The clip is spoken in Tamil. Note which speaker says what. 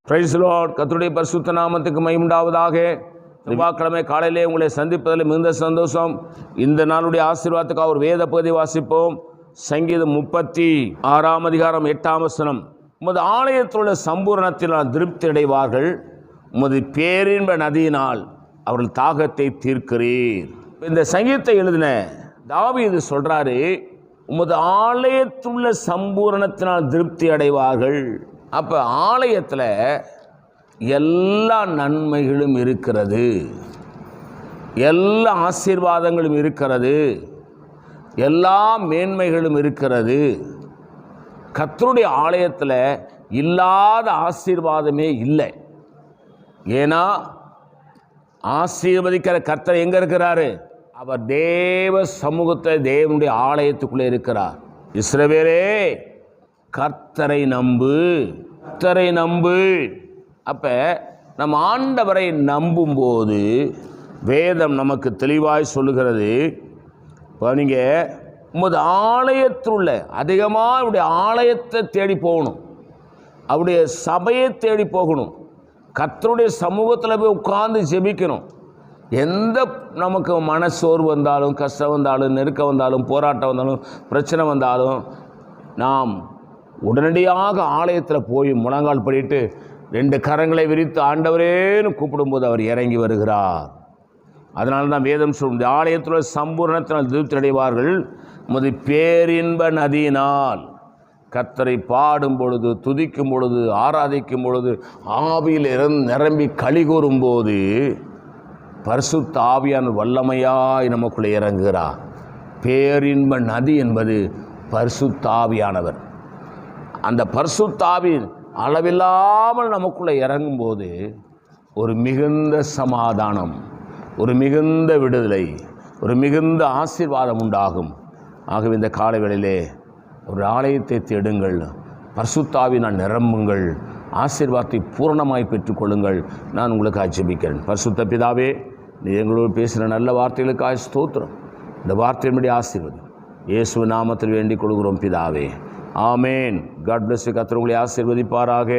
Speaker 1: Praise the Lord. கர்த்தருடைய பரிசுத்த நாமத்துக்கு மகிமை உண்டாவதாக. செவ்வாய்க்கிழமை காலையிலே உங்களை சந்திப்பதில் மிகுந்த சந்தோஷம். இந்த நாளுடைய ஆசீர்வாதத்துக்காக ஒரு வேத பகுதி வாசிப்போம். சங்கீதம் 36 அதிகாரம் 8 வசனம். உமது ஆலயத்தில் உள்ள சம்பூரணத்தினால் திருப்தி அடைவார்கள், உமது பேரின்ப நதியினால் அவர்கள் தாகத்தை தீர்க்கிறீர். இந்த சங்கீதத்தை எழுதின தாவீது சொல்றாரு, உமது ஆலயத்துள்ள சம்பூரணத்தினால் திருப்தி அடைவார்கள். அப்போ ஆலயத்தில் எல்லா நன்மைகளும் இருக்கிறது, எல்லா ஆசீர்வாதங்களும் இருக்கிறது, எல்லா மேன்மைகளும் இருக்கிறது. கர்த்தருடைய ஆலயத்தில் இல்லாத ஆசீர்வாதமே இல்லை. ஏன்னா ஆசீர்வதிக்கிற கர்த்தர் எங்கே இருக்கிறாரு? அவர் தேவ சமூகத்தில் தேவனுடைய ஆலயத்துக்குள்ளே இருக்கிறார். இஸ்ரவேலே, கர்த்தரை நம்பு, கர்த்தரை நம்பு. அப்போ நம்ம ஆண்டவரை நம்பும்போது வேதம் நமக்கு தெளிவாய் சொல்லுகிறது. இப்போ நீங்கள் உமது ஆலயத்துள்ள அதிகமாக அவருடைய ஆலயத்தை தேடி போகணும், அவருடைய சபையை தேடி போகணும், கர்த்தருடைய சமூகத்தில் போய் உட்கார்ந்து ஜெபிக்கணும். எந்த நமக்கு மனசோர்வு வந்தாலும், கஷ்டம் வந்தாலும், நெருக்கம் வந்தாலும், போராட்டம் வந்தாலும், பிரச்சனை வந்தாலும் நாம் உடனடியாக ஆலயத்தில் போய் முழங்கால் படிட்டு 2 கரங்களை விரித்து ஆண்டவரேன்னு கூப்பிடும்போது அவர் இறங்கி வருகிறார். அதனால தான் வேதம் சொல்லும், ஆலயத்தில் சம்பூர்ணத்தினால் திருப்தி அடைவார்கள், உமது பேரின்ப நதியினால். கர்த்தரை பாடும் பொழுது, துதிக்கும் பொழுது, ஆராதிக்கும் பொழுது, ஆவியில் நிரம்பி களி கூறும்போது பரிசுத்த ஆவியான வல்லமையாய் நமக்குள்ளே இறங்குகிறார். பேரின்ப நதி என்பது பரிசுத்த ஆவியானவர். அந்த பரிசுத்த ஆவி அளவில்லாமல் நமக்குள்ளே இறங்கும்போது ஒரு மிகுந்த சமாதானம், ஒரு மிகுந்த விடுதலை, ஒரு மிகுந்த ஆசீர்வாதம் உண்டாகும். ஆகவே இந்த காலை வேளையிலே ஒரு ஆலயத்தை தேடுங்கள், பரிசுத்த ஆவியினால் நிரம்புங்கள், ஆசீர்வாதத்தை பூரணமாய் பெற்றுக்கொள்ளுங்கள். நான் உங்களுக்கு ஜெபிக்கிறேன். பரிசுத்த பிதாவே, நீ எங்களோடு பேசுகிற நல்ல வார்த்தைகளுக்காக ஸ்தோத்திரம். இந்த வார்த்தையின்படி ஆசீர்வதி இயேசு நாமத்தில் வேண்டிக் கொள்கிறோம் பிதாவே, ஆமேன். God bless you. கர்த்தர் உங்களை ஆசீர்வதிப்பாராக.